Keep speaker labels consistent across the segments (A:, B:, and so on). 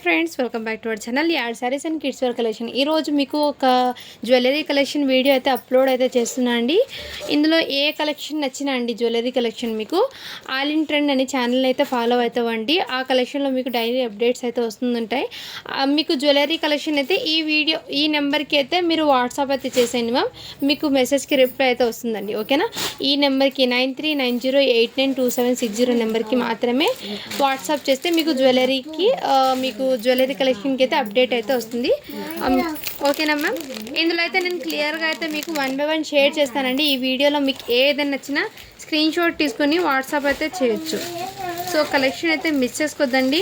A: Friends, welcome back to our channel add saris and kids wear collection. ఈరోజు మీకు ఒక jewellery collection video అయితే upload అయితే చేస్తున్నా అండి. ఇందులో ఏ కలెక్షన్ నచ్చినా అండి, జ్యువెలరీ కలెక్షన్ మీకు ఆల్ ఇన్ ట్రెండ్ అనే ఛానల్ అయితే ఫాలో అవుతామండి. ఆ కలెక్షన్లో మీకు డైలీ అప్డేట్స్ అయితే వస్తుంటాయి. మీకు జ్యువెలరీ కలెక్షన్ అయితే ఈ నెంబర్కి అయితే మీరు వాట్సాప్ అయితే చేసేయండి మ్యామ్. మీకు మెసేజ్కి రిప్లై అయితే వస్తుందండి. ఓకేనా? ఈ నెంబర్కి 9390892760 నెంబర్కి మాత్రమే వాట్సాప్ చేస్తే మీకు జ్యువెలరీ కలెక్షన్కి అయితే అప్డేట్ అయితే వస్తుంది. ఓకేనా మ్యామ్? ఇందులో అయితే నేను క్లియర్గా అయితే మీకు 1 by 1 షేర్ చేస్తానండి. ఈ వీడియోలో మీకు ఏదైనా నచ్చినా స్క్రీన్ షాట్ తీసుకొని వాట్సాప్ అయితే చేయొచ్చు. సో కలెక్షన్ అయితే మిస్ చేసుకోద్దండి.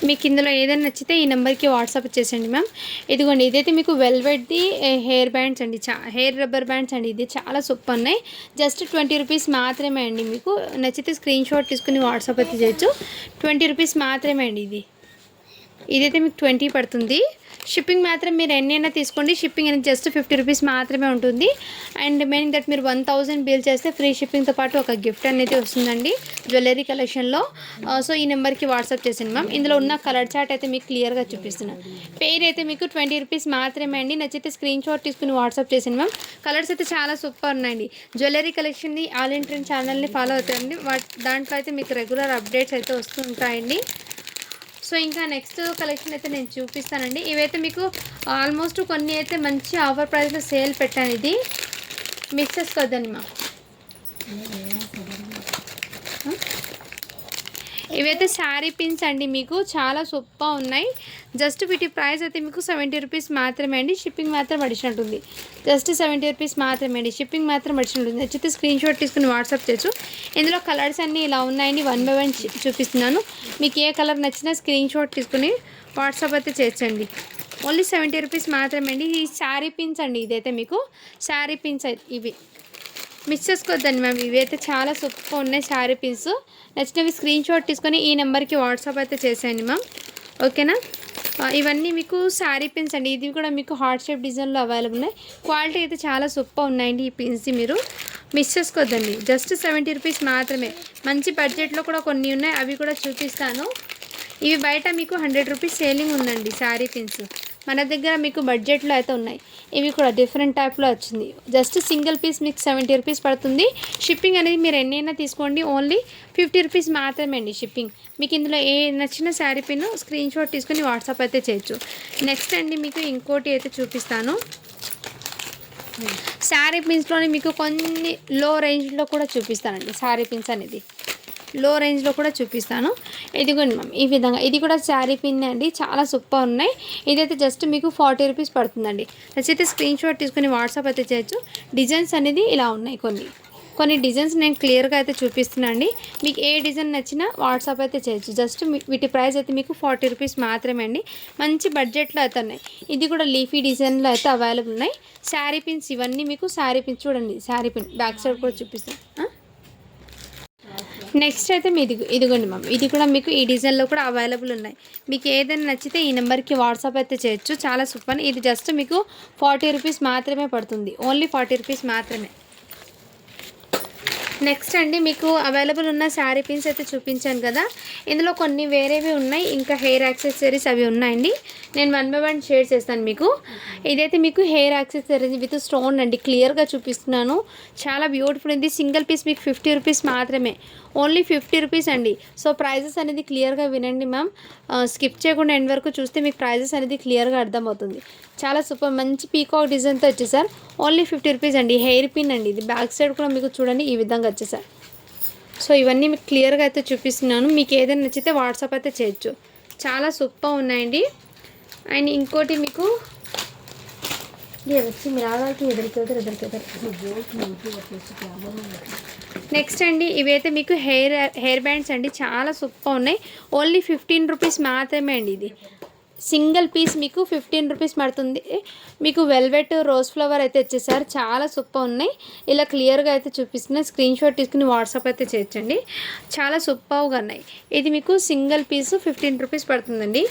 A: మీకు ఇందులో ఏదైనా నచ్చితే ఈ నెంబర్కి వాట్సాప్ చేసేయండి మ్యామ్. ఇదిగోండి, ఇదైతే మీకు వెల్వెట్ది హెయిర్ బ్యాండ్స్ అండి, హెయిర్ రబ్బర్ బ్యాండ్స్ అండి. ఇది చాలా సూపర్ ఉన్నాయి. జస్ట్ 20 రూపీస్ మాత్రమే అండి. మీకు నచ్చితే స్క్రీన్ షాట్ తీసుకుని వాట్సాప్ అయితే చేయొచ్చు. 20 రూపీస్ మాత్రమే అండి. ఇదైతే మీకు 20 పడుతుంది. షిప్పింగ్ మాత్రం మీరు ఎన్నైనా తీసుకోండి. షిప్పింగ్ అనేది జస్ట్ 50 రూపీస్ మాత్రమే ఉంటుంది. అండ్ మెయిన్ దట్ మీరు 1000 బిల్ చేస్తే ఫ్రీ షిప్పింగ్తో పాటు ఒక గిఫ్ట్ అనేది వస్తుందండి జ్యువెలరీ కలెక్షన్లో. సో ఈ నెంబర్కి వాట్సాప్ చేసింది మ్యామ్. ఇందులో ఉన్న కలర్ చార్ట్ అయితే మీకు క్లియర్గా చూపిస్తున్నాను. పేరు అయితే మీకు 20 రూపీస్ మాత్రమే అండి. నచ్చితే స్క్రీన్ షాట్ తీసుకుని వాట్సాప్ చేసింది మ్యామ్. కలర్స్ అయితే చాలా సూపర్ ఉన్నాయండి. జ్యువెలరీ కలెక్షన్ని ఆల్ ఇన్ ట్రెండ్ ఛానల్ని ఫాలో అవుతాయండి. దాంట్లో అయితే మీకు రెగ్యులర్ అప్డేట్స్ అయితే వస్తూ ఉంటాయండి. సో ఇంకా నెక్స్ట్ కలెక్షన్ అయితే నేను చూపిస్తానండి. ఇవైతే మీకు ఆల్మోస్ట్ కొన్ని అయితే మంచి ఆఫర్ ప్రైస్లో సేల్ పెట్టాను. ఇది మిక్స్ చేసుకోవద్దండి మా. ఇవైతే శారీ పిన్స్ అండి. మీకు చాలా సూపర్ ఉన్నాయి. జస్ట్ వీటి ప్రైస్ అయితే మీకు 70 రూపీస్ మాత్రమే అండి. షిప్పింగ్ మాత్రం అడిషనల్ ఉంటుంది. జస్ట్ 70 రూపీస్ మాత్రమే అండి. షిప్పింగ్ మాత్రం అడిషనల్ ఉంటుంది. నచ్చితే స్క్రీన్ షాట్ తీసుకుని వాట్సాప్ చేయొచ్చు. ఇందులో కలర్స్ అన్నీ ఇలా ఉన్నాయండి. 1 by 1 చూపిస్తున్నాను. మీకు ఏ కలర్ నచ్చినా స్క్రీన్ షాట్ తీసుకుని వాట్సాప్ అయితే చేయొచ్చండి. ఓన్లీ 70 రూపీస్ మాత్రమే అండి. ఈ శారీ పిన్స్ అండి. ఇదైతే మీకు శారీ పిన్స్ ఇవి మిస్ చేసుకోవద్దండి మ్యామ్. ఇవి అయితే చాలా సూపర్ ఉన్నాయి శారీ పిన్స్. నచ్చినవి స్క్రీన్ షాట్ తీసుకొని ఈ నెంబర్కి వాట్సాప్ అయితే చేసేయండి మ్యామ్. ఓకేనా? ఇవన్నీ మీకు శారీ పిన్స్ అండి. ఇది కూడా మీకు హార్ట్ షేప్ డిజైన్లో అవైలబుల్ ఉన్నాయి. క్వాలిటీ అయితే చాలా సూపర్ ఉన్నాయండి. ఈ పిన్స్ది మీరు మిస్ చేసుకోవద్దండి. జస్ట్ 70 రూపీస్ మాత్రమే. మంచి బడ్జెట్లో కూడా కొన్ని ఉన్నాయి, అవి కూడా చూపిస్తాను. ఇవి బయట మీకు 100 రూపీస్ సేలింగ్ ఉందండి శారీ పిన్స్. మన దగ్గర మీకు బడ్జెట్లో అయితే ఉన్నాయి. ఇవి కూడా డిఫరెంట్ టైప్లో వచ్చింది. జస్ట్ సింగిల్ పీస్ మీకు 70 రూపీస్ పడుతుంది. షిప్పింగ్ అనేది మీరు ఎన్నైనా తీసుకోండి. ఓన్లీ 50 రూపీస్ మాత్రమే అండి షిప్పింగ్. మీకు ఇందులో ఏ నచ్చిన శారీ పిన్ స్క్రీన్ షాట్ తీసుకుని వాట్సాప్ అయితే చేయొచ్చు. నెక్స్ట్ అండి మీకు ఇంకోటి అయితే చూపిస్తాను. శారీ పిన్స్లోనే మీకు కొన్ని లో రేంజ్లో కూడా చూపిస్తానండి. శారీ పిన్స్ అనేది లో రేంజ్లో కూడా చూపిస్తాను. ఇదిగోండి మ్యామ్, ఈ విధంగా ఇది కూడా శారీ పిన్ అండి. చాలా సూపర్ ఉన్నాయి. ఇదైతే జస్ట్ మీకు 40 రూపీస్ పడుతుందండి. నచ్చితే స్క్రీన్ షాట్ తీసుకుని వాట్సాప్ అయితే చేయొచ్చు. డిజైన్స్ అనేది ఇలా ఉన్నాయి. కొన్ని డిజైన్స్ నేను క్లియర్గా అయితే చూపిస్తున్నాను అండి. మీకు ఏ డిజైన్ నచ్చినా వాట్సాప్ అయితే చేయొచ్చు. జస్ట్ వీటి ప్రైస్ అయితే మీకు 40 రూపీస్ మాత్రమే అండి. మంచి బడ్జెట్లో అయితే ఉన్నాయి. ఇది కూడా లీఫీ డిజైన్లో అయితే అవైలబుల్ ఉన్నాయి. శారీ పిన్స్ ఇవన్నీ మీకు శారీ పిన్స్ చూడండి. శారీ పిన్ బ్యాక్ సైడ్ కూడా చూపిస్తాను. నెక్స్ట్ అయితే ఇదిగోండి మ్యామ్. ఇది కూడా మీకు ఈ డిజైన్లో కూడా అవైలబుల్ ఉన్నాయి. మీకు ఏదైనా నచ్చితే ఈ నెంబర్కి వాట్సాప్ అయితే చేయొచ్చు. చాలా సూపర్. ఇది జస్ట్ మీకు 40 రూపీస్ మాత్రమే పడుతుంది. ఓన్లీ 40 రూపీస్ మాత్రమే. నెక్స్ట్ అండి మీకు అవైలబుల్ ఉన్న శారీ పిన్స్ అయితే చూపించాను కదా. ఇందులో కొన్ని వేరేవి ఉన్నాయి. ఇంకా హెయిర్ యాక్సెసరీస్ అవి ఉన్నాయండి. నేను 1 by 1 షేర్ చేస్తాను మీకు. ఇదైతే మీకు హెయిర్ యాక్సెసరీస్ విత్ స్టోన్ అండి. క్లియర్గా చూపిస్తున్నాను. చాలా బ్యూటిఫుల్ ఉంది. సింగిల్ పీస్ మీకు 50 రూపీస్ మాత్రమే. ఓన్లీ 50 రూపీస్ అండి. సో ప్రైజెస్ అనేది క్లియర్గా వినండి మ్యామ్. స్కిప్ చేయకుండా ఎండ్ వరకు చూస్తే మీకు ప్రైజెస్ అనేది క్లియర్గా అర్థమవుతుంది. చాలా సూపర్. మంచి పీకాక్ డిజైన్తో వచ్చేసారు. ఓన్లీ 50 రూపీస్ అండి. హెయిర్ పిన్ అండి. ఇది బ్యాక్ సైడ్ కూడా మీకు చూడండి ఈ విధంగా వచ్చేసారు. సో ఇవన్నీ మీకు క్లియర్గా అయితే చూపిస్తున్నాను. మీకు ఏదైనా నచ్చితే వాట్సాప్ అయితే చేయొచ్చు. చాలా సూపర్ ఉన్నాయండి. అండ్ ఇంకోటి మీకు నెక్స్ట్ అండి ఇవైతే మీకు హెయిర్ బ్యాండ్స్ అండి. చాలా సూపర్ ఉన్నాయి. ఓన్లీ 15 రూపీస్ మాత్రమే అండి. ఇది సింగిల్ పీస్ మీకు 15 రూపీస్ పడుతుంది. మీకు వెల్వెట్ రోజ్ ఫ్లవర్ అయితే ఇచ్చేసారు, చాలా సూపర్ ఉన్నాయి. ఇలా క్లియర్గా అయితే చూపిస్తున్నా, స్క్రీన్ షాట్ తీసుకుని వాట్సాప్ అయితే చేయొచ్చండి. చాలా సూపర్గా ఉన్నాయి. ఇది మీకు సింగిల్ పీస్ 15 రూపీస్ పడుతుందండి.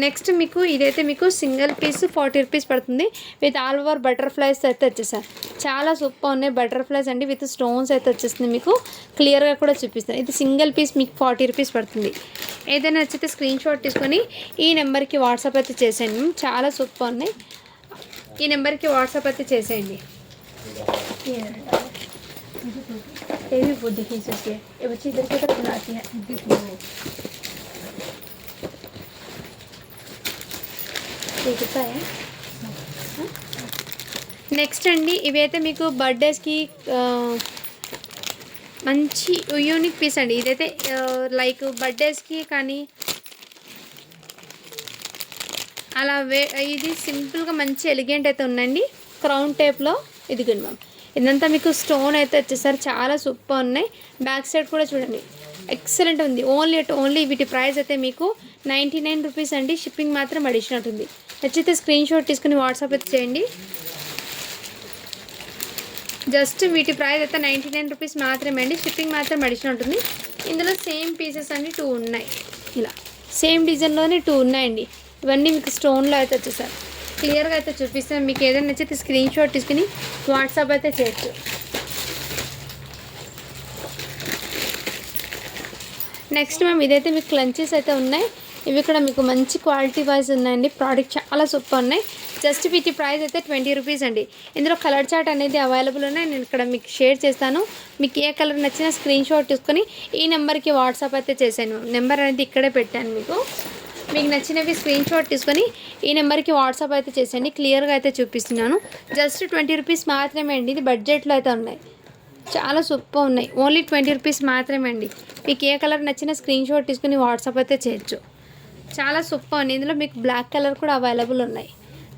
A: నెక్స్ట్ మీకు ఇదైతే మీకు సింగిల్ పీస్ 40 రూపీస్ పడుతుంది. విత్ ఆల్ ఓవర్ బటర్ఫ్లైస్ అయితే వచ్చేసారు, చాలా సూపర్ ఉన్నాయి. బటర్ఫ్లైస్ అండి విత్ స్టోన్స్ అయితే వచ్చేస్తుంది, మీకు క్లియర్గా కూడా చూపిస్తాను. ఇది సింగిల్ పీస్ మీకు 40 రూపీస్ పడుతుంది. ఏదైనా నచ్చితే స్క్రీన్ షాట్ తీసుకొని ఈ నెంబర్కి వాట్సాప్ అయితే చేసేయండి. చాలా సూపర్ ఉన్నాయి. ఈ నెంబర్కి వాట్సాప్ అయితే చేసేయండి. ఏవి బుద్ధి తీసేసి వచ్చి ఇద్దరికి నెక్స్ట్ అండి ఇవైతే మీకు బర్త్డేస్కి మంచి యూనిక్ పీస్ అండి. ఇదైతే లైక్ బర్త్డేస్కి కానీ అలా ఇది సింపుల్గా మంచి ఎలిగెంట్ అయితే ఉందండి. క్రౌన్ టైప్లో ఇదిగోండి మ్యామ్. ఇదంతా మీకు స్టోన్ అయితే వచ్చేసరి చాలా సూపర్ ఉన్నాయి. బ్యాక్ సైడ్ కూడా చూడండి, ఎక్సలెంట్ ఉంది. ఓన్లీ వీటి ప్రైస్ అయితే మీకు 99 రూపీస్ అండి. షిప్పింగ్ మాత్రం అడిషనల్ ఉంది. నచ్చితే స్క్రీన్ షాట్ తీసుకుని వాట్సాప్ అయితే చేయండి. జస్ట్ వీటి ప్రైస్ అయితే 99 రూపీస్ మాత్రమే అండి. షిప్పింగ్ మాత్రం అడిషనల్ ఉంటుంది. ఇందులో సేమ్ పీసెస్ అన్ని 2 ఉన్నాయి. ఇలా సేమ్ డిజైన్లోనే 2 ఉన్నాయండి. ఇవన్నీ మీకు స్టోన్లో అయితే వచ్చేసారు. క్లియర్గా అయితే చూపిస్తాను. మీకు ఏదైనా నచ్చితే స్క్రీన్ షాట్ తీసుకుని వాట్సాప్ అయితే చేయొచ్చు. నెక్స్ట్ మ్యామ్ ఇదైతే మీకు క్లంచీస్ అయితే ఉన్నాయి. ఇవి కూడా మీకు మంచి క్వాలిటీ వైజ్ ఉన్నాయండి. ప్రోడక్ట్ చాలా సూపర్ ఉన్నాయి. జస్ట్ వీటి ప్రైస్ అయితే 20 రూపీస్ అండి. ఇందులో కలర్ చార్ట్ అనేది అవైలబుల్ ఉన్నాయి. నేను ఇక్కడ మీకు షేర్ చేస్తాను. మీకు ఏ కలర్ నచ్చినా స్క్రీన్ షాట్ తీసుకొని ఈ నెంబర్కి వాట్సాప్ అయితే చేశాను. నెంబర్ అనేది ఇక్కడే పెట్టాను. మీకు నచ్చినవి స్క్రీన్ షాట్ తీసుకొని ఈ నెంబర్కి వాట్సాప్ అయితే చేసేయండి. క్లియర్గా అయితే చూపిస్తున్నాను. జస్ట్ 20 రూపీస్ మాత్రమే అండి. ఇది బడ్జెట్లో అయితే ఉన్నాయి, చాలా సూపర్ ఉన్నాయి. ఓన్లీ 20 రూపీస్ మాత్రమే అండి. మీకు ఏ కలర్ నచ్చినా స్క్రీన్ షాట్ తీసుకుని వాట్సాప్ అయితే చేయొచ్చు. చాలా సూపర్ అండి. ఇందులో మీకు బ్లాక్ కలర్ కూడా అవైలబుల్ ఉన్నాయి.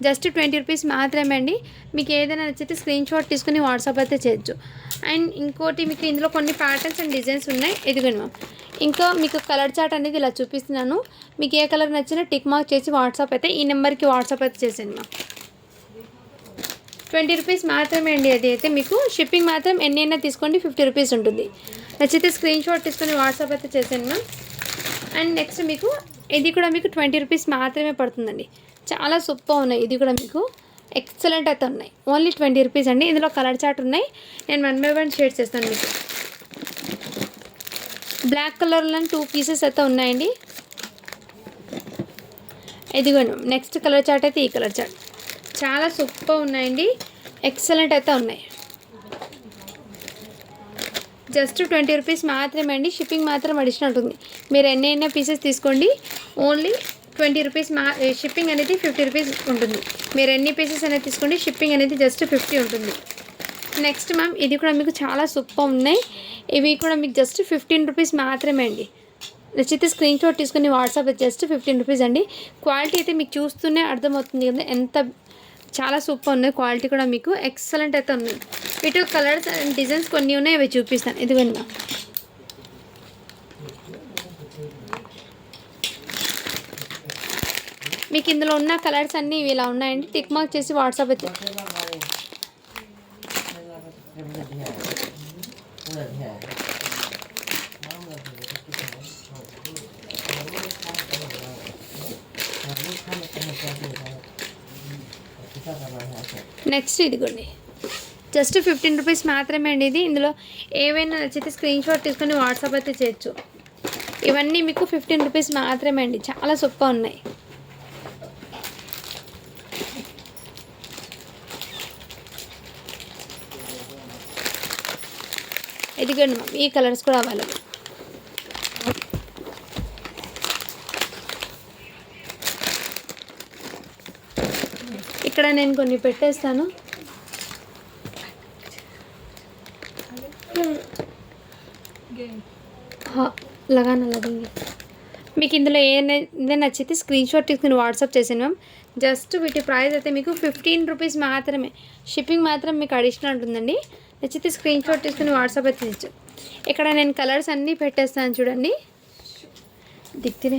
A: జస్ట్ 20 రూపీస్ మాత్రమే అండి. మీకు ఏదైనా నచ్చితే స్క్రీన్ షాట్ తీసుకుని వాట్సాప్ అయితే చేయొచ్చు. అండ్ ఇంకోటి మీకు ఇందులో కొన్ని ప్యాటర్న్స్ అండ్ డిజైన్స్ ఉన్నాయి. ఇదిగోండి మ్యామ్. ఇంకా మీకు కలర్ చార్ట్ అనేది ఇలా చూపిస్తున్నాను. మీకు ఏ కలర్ నచ్చినా టిక్ మార్క్ చేసి వాట్సాప్ అయితే ఈ నెంబర్కి వాట్సాప్ అయితే చేసేయండి మ్యామ్. 20 రూపీస్ మాత్రమే అండి. అది అయితే మీకు షిప్పింగ్ మాత్రం ఎన్నైనా తీసుకోండి, 50 రూపీస్ ఉంటుంది. నచ్చితే స్క్రీన్ షాట్ తీసుకొని వాట్సాప్ అయితే చేసేయండి మ్యామ్. అండ్ నెక్స్ట్ మీకు ఇది కూడా మీకు 20 రూపీస్ మాత్రమే పడుతుందండి. చాలా సూపర్ ఉన్నాయి. ఇది కూడా మీకు ఎక్సలెంట్ అయితే ఉన్నాయి. ఓన్లీ 20 రూపీస్ అండి. ఇందులో కలర్ చార్ట్ ఉన్నాయి. నేను 1 బై 1 షేర్ చేస్తాను. మీకు బ్లాక్ కలర్లో 2 పీసెస్ అయితే ఉన్నాయండి. ఇదిగోండి నెక్స్ట్ కలర్ చార్ట్ అయితే ఈ కలర్ చార్ట్ చాలా సూపర్ ఉన్నాయండి. ఎక్సలెంట్ అయితే ఉన్నాయి. జస్ట్ 20 రూపీస్ మాత్రమే అండి. షిప్పింగ్ మాత్రం అడిషనల్ ఉంటుంది. మీరు ఎన్నైనా పీసెస్ తీసుకోండి. ఓన్లీ 20 రూపీస్ షిప్పింగ్ అనేది 50 రూపీస్ ఉంటుంది. మీరు ఎన్ని పీసెస్ అనేది తీసుకోండి, షిప్పింగ్ అనేది జస్ట్ 50 ఉంటుంది. నెక్స్ట్ మ్యామ్ ఇది కూడా మీకు చాలా సూపర్ ఉన్నాయి. ఇవి కూడా మీకు జస్ట్ 15 రూపీస్ మాత్రమే అండి. నచ్చితే స్క్రీన్ షాట్ తీసుకుని వాట్సాప్ జస్ట్ 15 రూపీస్ అండి. క్వాలిటీ అయితే మీకు చూస్తూనే అర్థమవుతుంది కదా ఎంత చాలా సూపర్ ఉన్నాయి. క్వాలిటీ కూడా మీకు ఎక్సలెంట్ అయితే ఉన్నాయి. వీటి కలర్స్ అండ్ డిజైన్స్ కొన్ని ఉన్నాయి, అవి చూపిస్తాను. ఇదిగోండి మీకు ఇందులో ఉన్న కలర్స్ అన్నీ ఇవి ఇలా ఉన్నాయండి. టిక్ మార్క్ చేసి వాట్సాప్ అయితే నెక్స్ట్ ఇదిగోండి జస్ట్ 15 రూపీస్ మాత్రమే అండి. ఇది ఇందులో ఏవైనా నచ్చితే స్క్రీన్ షాట్ తీసుకొని వాట్సాప్ అయితే చేయొచ్చు. ఇవన్నీ మీకు 15 రూపీస్ మాత్రమే అండి. చాలా సూపర్ ఉన్నాయి. ఇదిగోండి మ్యామ్ ఈ కలర్స్ కూడా అవైలబుల్. ఇక్కడ నేను కొన్ని పెట్టేస్తాను. लगाना लगेंगे. మీకు ఇందులో ఏదైనా నచ్చితే స్క్రీన్ షాట్ తీసుకుని వాట్సాప్ చేసాను మ్యామ్. జస్ట్ వీటి ప్రైస్ అయితే మీకు 15 రూపీస్ మాత్రమే. షిప్పింగ్ మాత్రం మీకు అడిషనల్ ఉంటుందండి. నచ్చితే స్క్రీన్ షాట్ తీసుకుని వాట్సాప్ అయితే చేయొచ్చు. ఇక్కడ నేను కలర్స్ అన్నీ పెట్టేస్తాను చూడండి. దిక్తేనే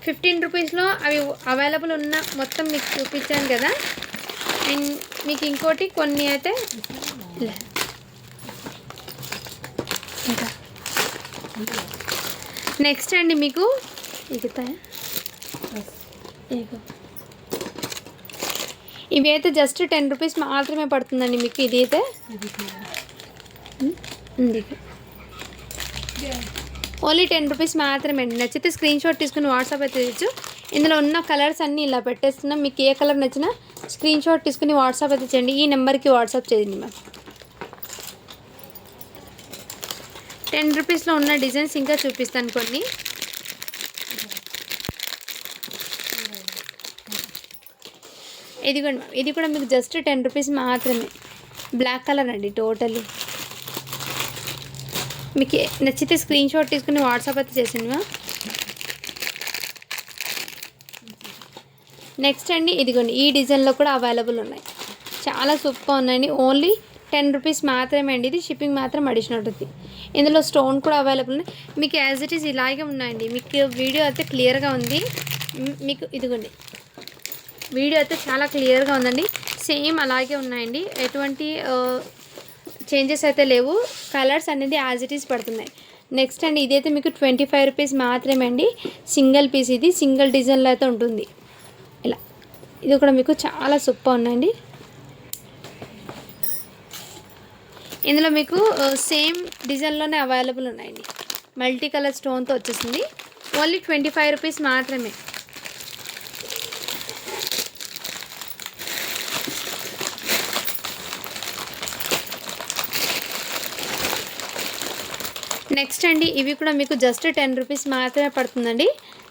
A: 15 రూపీస్లో అవి అవైలబుల్ ఉన్న మొత్తం మీకు చూపించాను కదా. అండ్ మీకు ఇంకోటి కొన్ని అయితే నెక్స్ట్ అండి మీకు ఇవి అయితే జస్ట్ 10 రూపీస్ మాత్రమే పడుతుందండి మీకు. ఇది అయితే ఓన్లీ 10 రూపీస్ మాత్రమే అండి. నచ్చితే స్క్రీన్ షాట్ తీసుకుని వాట్సాప్ అయితే చేయొచ్చు. ఇందులో ఉన్న కలర్స్ అన్నీ ఇలా పెట్టేస్తున్నాం. మీకు ఏ కలర్ నచ్చినా స్క్రీన్ షాట్ తీసుకుని వాట్సాప్ అయితే చేయండి. ఈ నెంబర్కి వాట్సాప్ చేయండి మ్యామ్. 10 రూపీస్లో ఉన్న డిజైన్స్ ఇంకా చూపిస్తాను కొన్ని. ఇదిగోండి మ్యామ్, ఇది కూడా మీకు జస్ట్ 10 రూపీస్ మాత్రమే. బ్లాక్ కలర్ అండి టోటల్లీ. మీకు నచ్చితే స్క్రీన్ షాట్ తీసుకుని వాట్సాప్ అయితే చేసింది మ్యామ్. నెక్స్ట్ అండి ఇదిగోండి, ఈ డిజైన్లో కూడా అవైలబుల్ ఉన్నాయి. చాలా సూపర్ ఉన్నాయండి. ఓన్లీ 10 రూపీస్ మాత్రమే అండి. ఇది షిప్పింగ్ మాత్రం అడిషనల్ ఉంటుంది. ఇందులో స్టోన్ కూడా అవైలబుల్ ఉన్నాయి. మీకు యాజ్ ఇట్ ఈస్ ఇలాగే ఉన్నాయండి. మీకు వీడియో అయితే క్లియర్గా ఉంది. మీకు ఇదిగోండి వీడియో అయితే చాలా క్లియర్గా ఉందండి. సేమ్ అలాగే ఉన్నాయండి. ఎటువంటి చేంజెస్ అయితే లేవు. కలర్స్ అనేది యాజ్ ఇట్ ఈస్ పడుతున్నాయి. నెక్స్ట్ అండి ఇదైతే మీకు 25 రూపీస్ మాత్రమే అండి. సింగిల్ పీస్, ఇది సింగిల్ డిజైన్లో అయితే ఉంటుంది. ఇలా ఇది కూడా మీకు చాలా సూపర్ ఉన్నాయండి. ఇందులో మీకు సేమ్ డిజైన్లోనే అవైలబుల్ ఉన్నాయండి. మల్టీ కలర్ స్టోన్తో వచ్చేసింది. ఓన్లీ 25 రూపీస్ మాత్రమే. నెక్స్ట్ అండి ఇవి కూడా మీకు జస్ట్ 10 రూపీస్ మాత్రమే పడుతుందండి.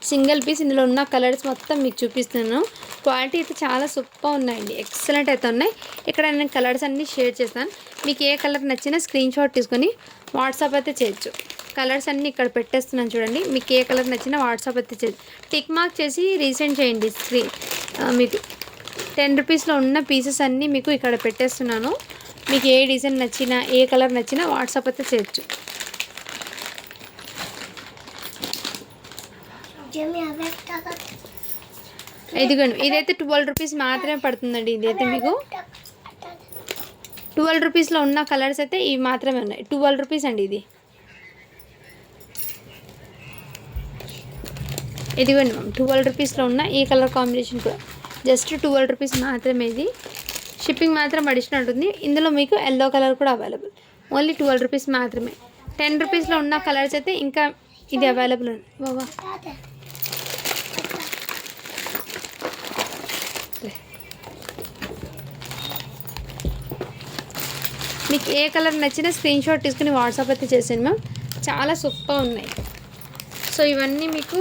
A: Single piece. ఇందులో ఉన్న కలర్స్ మొత్తం మీకు చూపిస్తున్నాను. క్వాలిటీ అయితే చాలా సూపర్ ఉన్నాయండి. ఎక్సలెంట్ అయితే ఉన్నాయి. ఇక్కడ నేను కలర్స్ అన్నీ షేర్ చేస్తాను. మీకు ఏ కలర్ నచ్చినా స్క్రీన్ షాట్ తీసుకొని వాట్సాప్ అయితే చేయొచ్చు. కలర్స్ అన్నీ ఇక్కడ పెట్టేస్తున్నాను చూడండి. మీకు ఏ కలర్ నచ్చినా వాట్సాప్ అయితే చేయొచ్చు. టిక్ మార్క్ చేసి రీసెండ్ చేయండి. మీకు 10 రూపీస్లో ఉన్న పీసెస్ అన్నీ మీకు ఇక్కడ పెట్టేస్తున్నాను. మీకు ఏ డిజైన్ నచ్చినా ఏ కలర్ నచ్చినా వాట్సాప్ అయితే చేయొచ్చు. ఇదిగోండి ఇదైతే 12 రూపీస్ మాత్రమే పడుతుందండి. ఇదైతే మీకు 12 రూపీస్లో ఉన్న కలర్స్ అయితే ఇవి మాత్రమే ఉన్నాయి. 12 రూపీస్ అండి ఇది. ఇదిగోండి మ్యామ్ 12 రూపీస్లో ఉన్న ఈ కలర్ కాంబినేషన్ కూడా జస్ట్ 12 రూపీస్ మాత్రమే. ఇది షిప్పింగ్ మాత్రం అడిషనల్ ఉంటుంది. ఇందులో మీకు ఎల్లో కలర్ కూడా అవైలబుల్. ఓన్లీ 12 రూపీస్ మాత్రమే. 10 రూపీస్లో ఉన్న కలర్స్ అయితే ఇంకా ఇది అవైలబుల్ ఉంది. బాబా మీకు ఏ కలర్ నచ్చినా స్క్రీన్ షాట్ తీసుకుని వాట్సాప్ అయితే చేసాను మ్యామ్. చాలా సూపర్ ఉన్నాయి. సో ఇవన్నీ మీకు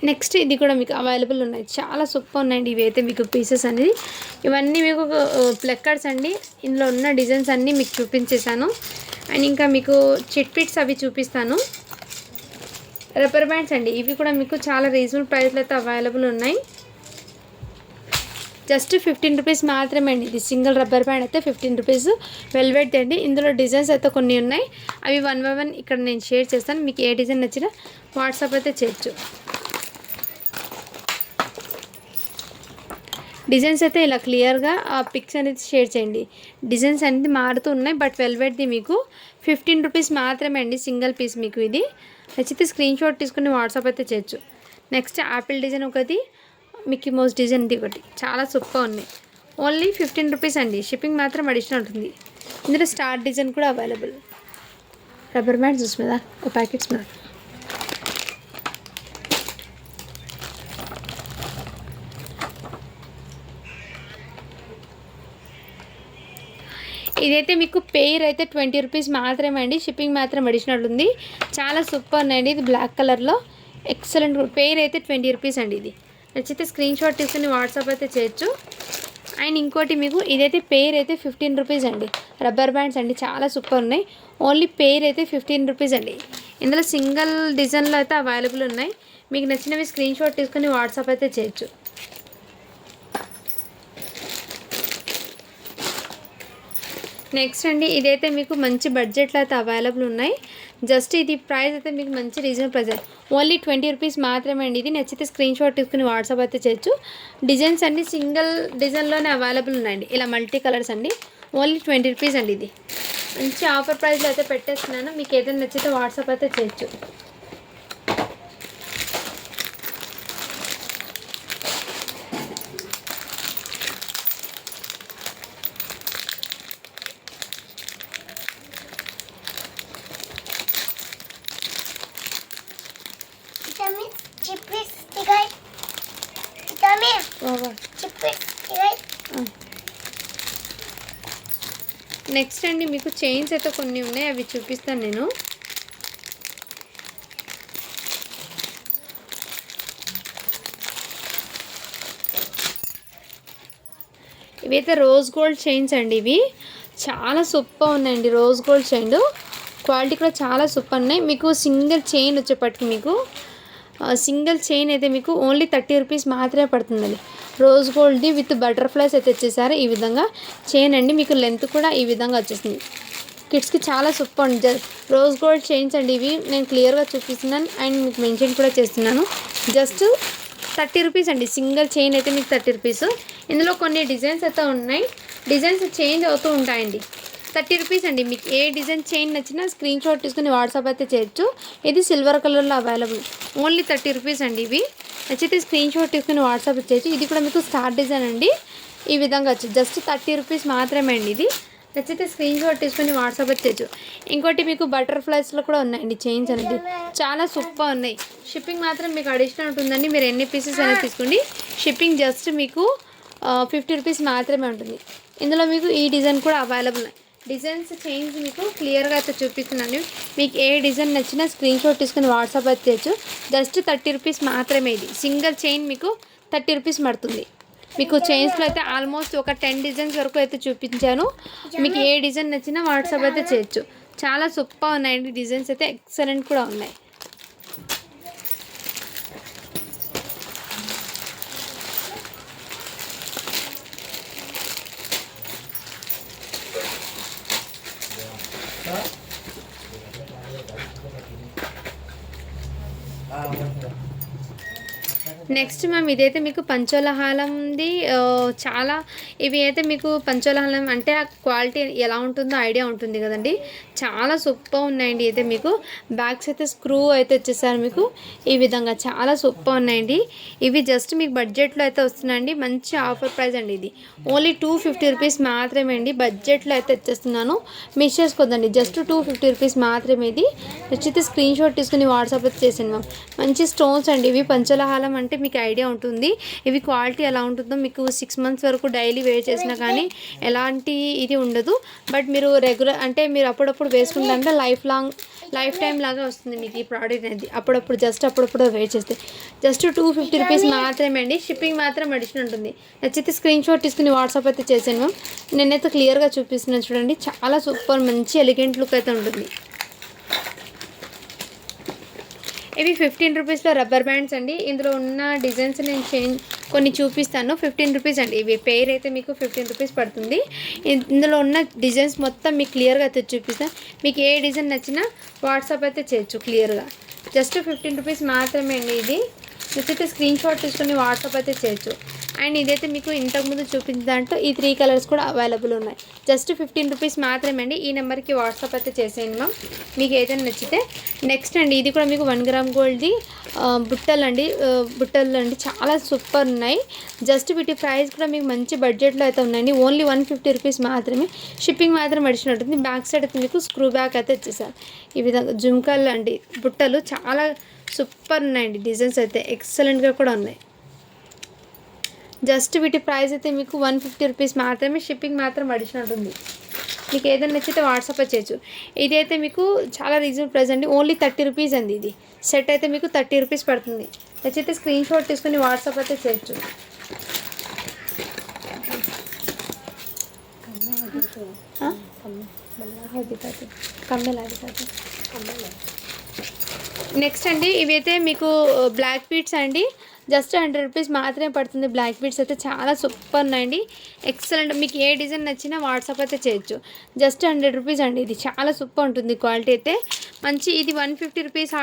A: నెక్స్ట్ ఇది కూడా మీకు అవైలబుల్ ఉన్నాయి. చాలా సూపర్ ఉన్నాయండి. ఇవైతే మీకు పీసెస్ అనేది ఇవన్నీ మీకు ప్లెక్కర్డ్స్ అండి. ఇందులో ఉన్న డిజైన్స్ అన్నీ మీకు చూపించేశాను. అండ్ ఇంకా మీకు చిట్ పిట్స్ అవి చూపిస్తాను. రబ్బర్ బ్యాండ్స్ అండి. ఇవి కూడా మీకు చాలా రీజనబుల్ ప్రైస్లో అయితే అవైలబుల్ ఉన్నాయి. జస్ట్ 15 రూపీస్ మాత్రమే అండి. ఇది సింగిల్ రబ్బర్ బ్యాండ్ అయితే 15 రూపీస్. వెల్వెట్ అండి. ఇందులో డిజైన్స్ అయితే కొన్ని ఉన్నాయి. అవి 1 by 1 ఇక్కడ నేను షేర్ చేస్తాను. మీకు ఏ డిజైన్ నచ్చినా వాట్సాప్ అయితే చేయొచ్చు. డిజైన్స్ అయితే ఇలా క్లియర్గా ఆ పిక్స్ అనేది షేర్ చేయండి. డిజైన్స్ అనేది మారుతూ ఉన్నాయి. బట్ వెల్వెట్ది మీకు 15 రూపీస్ మాత్రమే అండి. సింగిల్ పీస్ మీకు ఇది నచ్చితే స్క్రీన్ షాట్ తీసుకుని వాట్సాప్ అయితే చేయొచ్చు. నెక్స్ట్ యాపిల్ డిజైన్ ఒకటి, మిక్కీ మౌస్ డిజైన్ది ఒకటి. చాలా సూపర్ ఉన్నాయి. ఓన్లీ 15 రూపీస్ అండి. షిప్పింగ్ మాత్రం అడిషనల్ ఉంటుంది. ఇందులో స్టార్ డిజైన్ కూడా అవైలబుల్. రబ్బర్ బ్యాండ్స్ చూసి ఒక ప్యాకెట్స్ మీద ఇదైతే మీకు పెయిర్ అయితే 20 రూపీస్ మాత్రమే అండి. షిప్పింగ్ మాత్రం అడిషనల్ ఉంది. చాలా సూపర్ ఉన్నాయండి. ఇది బ్లాక్ కలర్లో ఎక్సలెంట్. పెయిర్ అయితే 20 రూపీస్ అండి. ఇది నచ్చితే స్క్రీన్ షాట్ తీసుకుని వాట్సాప్ అయితే చేయొచ్చు. అండ్ ఇంకోటి మీకు ఇదైతే పెయిర్ అయితే 15 రూపీస్ అండి. రబ్బర్ బ్యాండ్స్ అండి. చాలా సూపర్ ఉన్నాయి. ఓన్లీ పెయిర్ అయితే 15 రూపీస్ అండి. ఇందులో సింగిల్ డిజైన్లో అయితే అవైలబుల్ ఉన్నాయి. మీకు నచ్చినవి స్క్రీన్ షాట్ తీసుకుని వాట్సాప్ అయితే చేయొచ్చు. నెక్స్ట్ అండి ఇదైతే మీకు మంచి బడ్జెట్లో అయితే అవైలబుల్ ఉన్నాయి. జస్ట్ ఇది ప్రైస్ అయితే మీకు మంచి రీజనబుల్ ప్రైస్, ఓన్లీ 20 రూపీస్ మాత్రమే అండి. ఇది నచ్చితే స్క్రీన్ షాట్ తీసుకుని వాట్సాప్ అయితే చేయొచ్చు. డిజైన్స్ అన్ని సింగిల్ డిజైన్లోనే అవైలబుల్ ఉన్నాయండి, ఇలా మల్టీ కలర్స్ అండి. ఓన్లీ 20 రూపీస్ అండి. ఇది మంచి ఆఫర్ ప్రైస్లో అయితే పెట్టేస్తున్నాను, మీకు ఏదైనా నచ్చితే వాట్సాప్ అయితే చేయొచ్చు. నెక్స్ట్ అండి మీకు చైన్స్ అయితే కొన్ని ఉన్నాయి, అవి చూపిస్తాను నేను. ఇవైతే రోజ్ గోల్డ్ చైన్స్ అండి. ఇవి చాలా సూపర్ ఉన్నాయండి. రోజ్ గోల్డ్ చైన్ క్వాలిటీ కూడా చాలా సూపర్ ఉన్నాయి. మీకు సింగిల్ చైన్ వచ్చేపటికి మీకు సింగిల్ చైన్ అయితే మీకు ఓన్లీ 30 రూపీస్ మాత్రమే పడుతుందండి. రోజ్ గోల్డ్ది విత్ బటర్ఫ్లైస్ అయితే వచ్చేసారు. ఈ విధంగా చైన్ అండి, మీకు లెంత్ కూడా ఈ విధంగా వచ్చేసింది. కిడ్స్కి చాలా సూపర్ అండి. రోజ్ గోల్డ్ చైన్స్ అండి ఇవి, నేను క్లియర్గా చూపిస్తున్నాను అండ్ మీకు మెన్షన్ కూడా చేస్తున్నాను. జస్ట్ 30 రూపీస్ అండి. సింగిల్ చైన్ అయితే మీకు 30 రూపీస్. ఇందులో కొన్ని డిజైన్స్ అయితే ఉన్నాయి, డిజైన్స్ చేంజ్ అవుతూ ఉంటాయండి. 30 రూపీస్ అండి. మీకు ఏ డిజైన్ చైన్ నచ్చినా స్క్రీన్ షాట్ తీసుకుని వాట్సాప్ అయితే చేయొచ్చు. ఇది సిల్వర్ కలర్లో అవైలబుల్, ఓన్లీ 30 రూపీస్ అండి. ఇవి నచ్చితే స్క్రీన్ షాట్ తీసుకుని వాట్సాప్ చేయొచ్చు. ఇది కూడా మీకు స్టార్ డిజైన్ అండి, ఈ విధంగా వచ్చి జస్ట్ 30 రూపీస్ మాత్రమే అండి. ఇది నచ్చితే స్క్రీన్ షాట్ తీసుకుని వాట్సాప్ చేయొచ్చు. ఇంకోటి మీకు బటర్ఫ్లైస్లో కూడా ఉన్నాయండి చైన్స్ అనేది, చాలా సూపర్ ఉన్నాయి. షిప్పింగ్ మాత్రం మీకు అడిషనల్ ఉంటుందండి, మీరు ఎన్ని పీసెస్ అయినా తీసుకోండి. షిప్పింగ్ జస్ట్ మీకు 50 రూపీస్ మాత్రమే ఉంటుంది. ఇందులో మీకు ఈ డిజైన్ కూడా అవైలబుల్ ఉన్నాయి. డిజైన్స్ చైన్స్ మీకు క్లియర్గా అయితే చూపిస్తున్నాను. మీకు ఏ డిజైన్ నచ్చినా స్క్రీన్ షాట్ తీసుకుని వాట్సాప్ అయితే చేయొచ్చు. జస్ట్ 30 రూపీస్ మాత్రమే. ఇది సింగిల్ చైన్ మీకు 30 రూపీస్ పడుతుంది. మీకు చైన్స్లో అయితే ఆల్మోస్ట్ ఒక 10 డిజైన్స్ వరకు అయితే చూపించాను. మీకు ఏ డిజైన్ నచ్చినా వాట్సాప్ అయితే చేయొచ్చు. చాలా సూపర్ ఉన్నాయండి, డిజైన్స్ అయితే ఎక్సలెంట్ కూడా ఉన్నాయి. నెక్స్ట్ మ్యామ్ ఇదైతే మీకు పంచోలహాలంది. చాలా ఇవి అయితే మీకు పంచోలహాలం అంటే ఆ క్వాలిటీ ఎలా ఉంటుందో ఐడియా ఉంటుంది కదండి. చాలా సూపర్ ఉన్నాయండి. అయితే మీకు బ్యాగ్స్ అయితే స్క్రూ అయితే వచ్చేసారు మీకు ఈ విధంగా, చాలా సూపర్ ఉన్నాయండి. ఇవి జస్ట్ మీకు బడ్జెట్లో అయితే వస్తున్నాయండి, మంచి ఆఫర్ ప్రైస్ అండి. ఇది ఓన్లీ 250 రూపీస్ మాత్రమే అండి. బడ్జెట్లో అయితే వచ్చేస్తున్నాను, మిస్ చేసుకోద్దండి. జస్ట్ 250 రూపీస్ మాత్రమే. ఇది నచ్చితే స్క్రీన్ షాట్ తీసుకుని వాట్సాప్ అయితే చేసాను మ్యామ్. మంచి స్టోన్స్ అండి ఇవి. పంచోలహాలం అంటే మీకు ఐడియా ఉంటుంది, ఇవి క్వాలిటీ ఎలా ఉంటుందో. మీకు 6 మంత్స్ వరకు డైలీ వేర్ చేసినా కానీ ఎలాంటి ఇది ఉండదు. బట్ మీరు రెగ్యులర్ అంటే మీరు అప్పుడప్పుడు వేసుకుంటే లైఫ్ టైం లాగా వస్తుంది మీకు ఈ ప్రోడక్ట్ అనేది. అప్పుడప్పుడు వేర్ చేస్తే జస్ట్ 250 రూపీస్ మాత్రమే అండి. షిప్పింగ్ మాత్రం అడిషనల్ ఉంటుంది. నచ్చితే స్క్రీన్ షాట్ తీసుకుని వాట్సాప్ అయితే చేసాను మ్యామ్. నేనైతే క్లియర్గా చూపిస్తున్నాను చూడండి, చాలా సూపర్ మంచి ఎలిగెంట్ లుక్ అయితే ఉంటుంది. ఇవి 15 రూపీస్లో రబ్బర్ బ్యాండ్స్ అండి. ఇందులో ఉన్న డిజైన్స్ నేను కొన్ని చూపిస్తాను. 15 రూపీస్ అండి. ఇవి పేర్ అయితే మీకు 15 రూపీస్ పడుతుంది. ఇందులో ఉన్న డిజైన్స్ మొత్తం మీకు క్లియర్గా అయితే చూపిస్తాను. మీకు ఏ డిజైన్ నచ్చినా వాట్సాప్ అయితే చేయొచ్చు క్లియర్గా. జస్ట్ 15 రూపీస్ మాత్రమే అండి. ఇది నచ్చితే స్క్రీన్ షాట్ తీసుకొని వాట్సాప్ అయితే చేయొచ్చు. అండ్ ఇదైతే మీకు ఇంతకుముందు చూపించిన దాంట్లో ఈ 3 కలర్స్ కూడా అవైలబుల్ ఉన్నాయి. జస్ట్ 15 రూపీస్ మాత్రమే అండి. ఈ నెంబర్కి వాట్సాప్ అయితే చేసేయండి మ్యామ్, మీకు ఏదైనా నచ్చితే. నెక్స్ట్ అండి ఇది కూడా మీకు 1 గ్రామ్ గోల్డ్ది బుట్టలు అండి, చాలా సూపర్ ఉన్నాయి. జస్ట్ వీటి ప్రైస్ కూడా మీకు మంచి బడ్జెట్లో అయితే ఉన్నాయండి. ఓన్లీ 150 రూపీస్ మాత్రమే. షిప్పింగ్ మాత్రం అడిషనల్ ఉంటుంది. బ్యాక్ సైడ్ అయితే మీకు స్క్రూ బ్యాక్ అయితే వచ్చేసారు. ఈ విధంగా జుంకాలు అండి, బుట్టలు చాలా సూపర్ ఉన్నాయండి. డిజైన్స్ అయితే ఎక్సలెంట్గా కూడా ఉన్నాయి. జస్ట్ వీటి ప్రైస్ అయితే మీకు 150 రూపీస్ మాత్రమే. షిప్పింగ్ మాత్రం అడిషనల్ ఉంటుంది. మీకు ఏదైనా నచ్చితే వాట్సాప్ చేయొచ్చు. ఇదైతే మీకు చాలా రీజనబుల్ ప్రైస్ అండి, ఓన్లీ 30 రూపీస్ అండి. ఇది సెట్ అయితే మీకు 30 రూపీస్ పడుతుంది. నచ్చితే స్క్రీన్ షాట్ తీసుకుని వాట్సాప్ అయితే చేయొచ్చు. నెక్స్ట్ అండి ఇవైతే మీకు బ్లాక్ బీడ్స్ అండి, జస్ట్ 100 రూపీస్ మాత్రమే పడుతుంది. బ్లాక్ బీడ్స్ అయితే చాలా సూపర్ ఉన్నాయండి, ఎక్సలెంట్. మీకు ఏ డిజైన్ నచ్చినా వాట్సాప్ అయితే చేయొచ్చు. జస్ట్ 100 రూపీస్ అండి. ఇది చాలా సూపర్ ఉంటుంది, క్వాలిటీ అయితే మంచి. ఇది 150 రూపీస్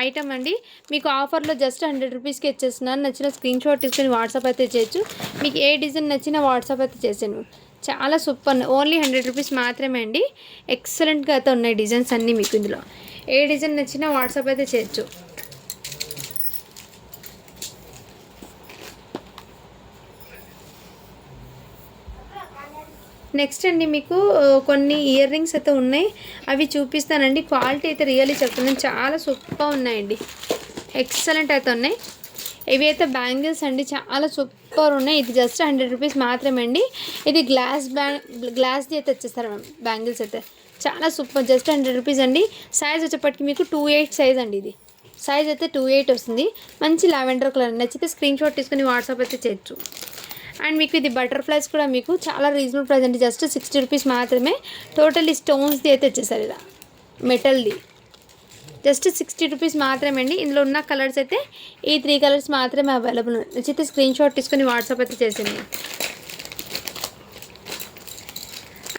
A: ఐటమ్ అండి. మీకు ఆఫర్లో జస్ట్ 100 రూపీస్కి ఇచ్చేస్తున్నాను. నచ్చిన స్క్రీన్ షాట్ తీసుకుని వాట్సాప్ అయితే చేయొచ్చు. మీకు ఏ డిజైన్ నచ్చినా వాట్సాప్ అయితే చేసాను. చాలా సూపర్, ఓన్లీ 100 రూపీస్ మాత్రమే అండి. ఎక్సలెంట్గా అయితే ఉన్నాయి డిజైన్స్ అన్నీ. మీకు ఇందులో ఏ డిజైన్ నచ్చినా వాట్సాప్ అయితే చేయొచ్చు. నెక్స్ట్ అండి మీకు కొన్ని ఇయర్ రింగ్స్ అయితే ఉన్నాయి, అవి చూపిస్తానండి. క్వాలిటీ అయితే రియల్లీ చెప్తున్నాను, చాలా సూపర్ ఉన్నాయండి, ఎక్సలెంట్ అయితే ఉన్నాయి. ఇవి అయితే బ్యాంగిల్స్ అండి, చాలా సూపర్ ఉన్నాయి. ఇది జస్ట్ 100 రూపీస్ మాత్రమే అండి. ఇది గ్లాస్ది అయితే వచ్చేస్తారు మ్యామ్. బ్యాంగిల్స్ అయితే చాలా సూపర్, జస్ట్ 100 రూపీస్ అండి. సైజ్ వచ్చేప్పటికి మీకు 28 సైజ్ అండి. ఇది సైజ్ అయితే 28 వస్తుంది. మంచి లావెండర్ కలర్, నచ్చితే స్క్రీన్ షాట్ తీసుకుని వాట్సాప్ అయితే చేయొచ్చు. అండ్ మీకు ఇది బటర్ఫ్లైస్ కూడా మీకు చాలా రీజనబుల్ ప్రైస్ అండి, జస్ట్ 60 రూపీస్ మాత్రమే. టోటల్లీ స్టోన్స్ది అయితే వచ్చేసారు, ఇలా మెటల్ది జస్ట్ 60 రూపీస్ మాత్రమే అండి. ఇందులో ఉన్న కలర్స్ అయితే ఈ 3 కలర్స్ మాత్రమే అవైలబుల్. నచ్చితే స్క్రీన్ షాట్ తీసుకుని వాట్సాప్ అయితే చేసింది.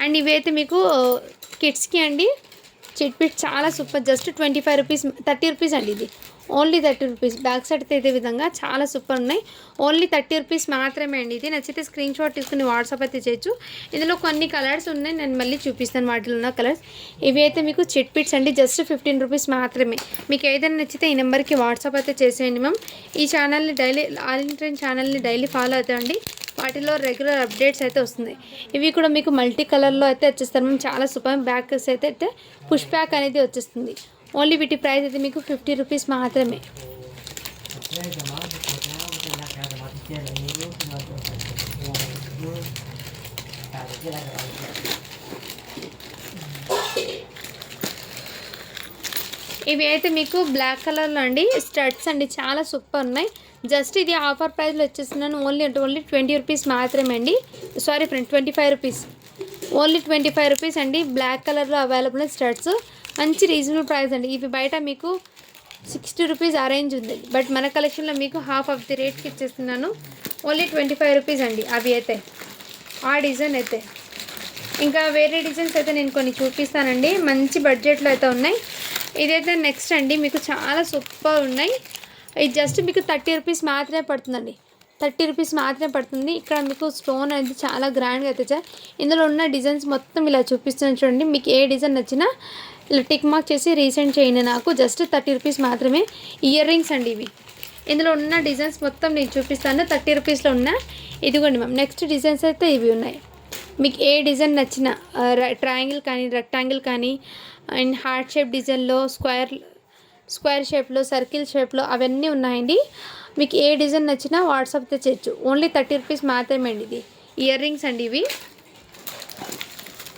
A: అండ్ ఇవి అయితే మీకు కిడ్స్కి అండి, చిట్ పిట్ చాలా సూపర్, జస్ట్ 25 రూపీస్, 30 రూపీస్ అండి. ఇది ఓన్లీ 30 రూపీస్. బ్యాక్ సైడ్ అయితే ఇదే విధంగా చాలా సూపర్ ఉన్నాయి, ఓన్లీ 30 రూపీస్ మాత్రమే అండి. ఇది నచ్చితే స్క్రీన్ షాట్ తీసుకుని వాట్సాప్ అయితే చేయొచ్చు. ఇందులో కొన్ని కలర్స్ ఉన్నాయి, నేను మళ్ళీ చూపిస్తాను వాటిలో ఉన్న కలర్స్. ఇవి అయితే మీకు చిట్ పిట్స్ అండి, జస్ట్ 15 రూపీస్ మాత్రమే. మీకు ఏదైనా నచ్చితే ఈ నెంబర్కి వాట్సాప్ అయితే చేసేయండి మ్యామ్. ఈ ఛానల్ని డైలీ, ఆల్ ఇన్ ట్రెండ్ ఛానల్ని డైలీ ఫాలో అవుతాయండి, వాటిలో రెగ్యులర్ అప్డేట్స్ అయితే వస్తుంది. ఇవి కూడా మీకు మల్టీ కలర్లో అయితే వచ్చేస్తారు మ్యామ్, చాలా సూపర్. బ్యాక్స్ అయితే పుష్ బ్యాక్ అనేది వచ్చేస్తుంది. ఓన్లీ వీటి ప్రైస్ అయితే మీకు 50 రూపీస్ మాత్రమే. ఇవి అయితే మీకు బ్లాక్ కలర్లో అండి, స్టడ్స్ అండి, చాలా సూపర్ ఉన్నాయి. జస్ట్ ఇది ఆఫర్ ప్రైస్లో వచ్చేస్తున్నాను, ఓన్లీ 20 రూపీస్ మాత్రమే అండి. Sorry friend, 25 rupees, only 25 rupees అండి. బ్లాక్ కలర్లో అవైలబుల్ స్టడ్స్, మంచి రీజనబుల్ ప్రైస్ అండి. ఇవి బయట మీకు 60 రూపీస్ అరేంజ్ ఉంది, బట్ మన కలెక్షన్లో మీకు హాఫ్ ఆఫ్ ది రేట్కి ఇచ్చేస్తున్నాను. ఓన్లీ 25 రూపీస్ అండి. అవి అయితే ఆ డిజైన్ అయితే, ఇంకా వేరే డిజైన్స్ అయితే నేను కొన్ని చూపిస్తానండి, మంచి బడ్జెట్లో అయితే ఉన్నాయి. ఇదైతే నెక్స్ట్ అండి, మీకు చాలా సూపర్ ఉన్నాయి. ఇది జస్ట్ మీకు 30 రూపీస్ మాత్రమే పడుతుందండి, 30 రూపీస్ మాత్రమే పడుతుంది. ఇక్కడ మీకు స్టోన్ అనేది చాలా గ్రాండ్గా అయితే ఇందులో ఉన్న డిజైన్స్ మొత్తం ఇలా చూపిస్తున్నాను చూడండి. మీకు ఏ డిజైన్ నచ్చినా ఇలా టిక్ మార్క్ చేసి రీసెండ్ చేయండి నాకు. జస్ట్ 30 రూపీస్ మాత్రమే. ఇయర్ రింగ్స్ అండి ఇవి. ఇందులో ఉన్న డిజైన్స్ మొత్తం నేను చూపిస్తాను, 30 రూపీస్లో ఉన్న. ఇదిగోండి మ్యామ్, నెక్స్ట్ డిజైన్స్ అయితే ఇవి ఉన్నాయి. మీకు ఏ డిజైన్ నచ్చిన, ట్రయాంగిల్ కానీ, రెక్టాంగిల్ కానీ, అండ్ హార్ట్ షేప్ డిజైన్లో, స్క్వేర్ షేప్లో, సర్కిల్ షేప్లో అవన్నీ ఉన్నాయండి. మీకు ఏ డిజైన్ నచ్చినా వాట్సాప్ అయితే చేయొచ్చు. ఓన్లీ 30 రూపీస్ మాత్రమే అండి. ఇది ఇయర్ రింగ్స్ అండి ఇవి.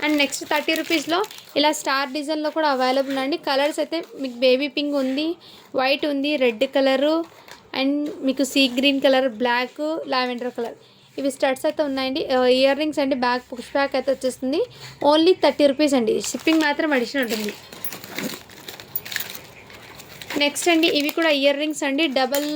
A: అండ్ నెక్స్ట్ 30 రూపీస్లో ఇలా స్టార్ డిజైన్లో కూడా అవైలబుల్ అండి. కలర్స్ అయితే మీకు బేబీ పింక్ ఉంది, వైట్ ఉంది, రెడ్ కలరు, అండ్ మీకు sea green colour, black, lavender colour. ఇవి స్టడ్స్ అయితే ఉన్నాయండి. ఇయర్ రింగ్స్ అండి, బ్యాక్ పుష్ బ్యాక్ అయితే వచ్చేస్తుంది. ఓన్లీ 30 రూపీస్ అండి. షిప్పింగ్ మాత్రం అడిషనల్ ఉంటుంది. నెక్స్ట్ అండి, ఇవి కూడా ఇయర్ రింగ్స్ అండి, డబల్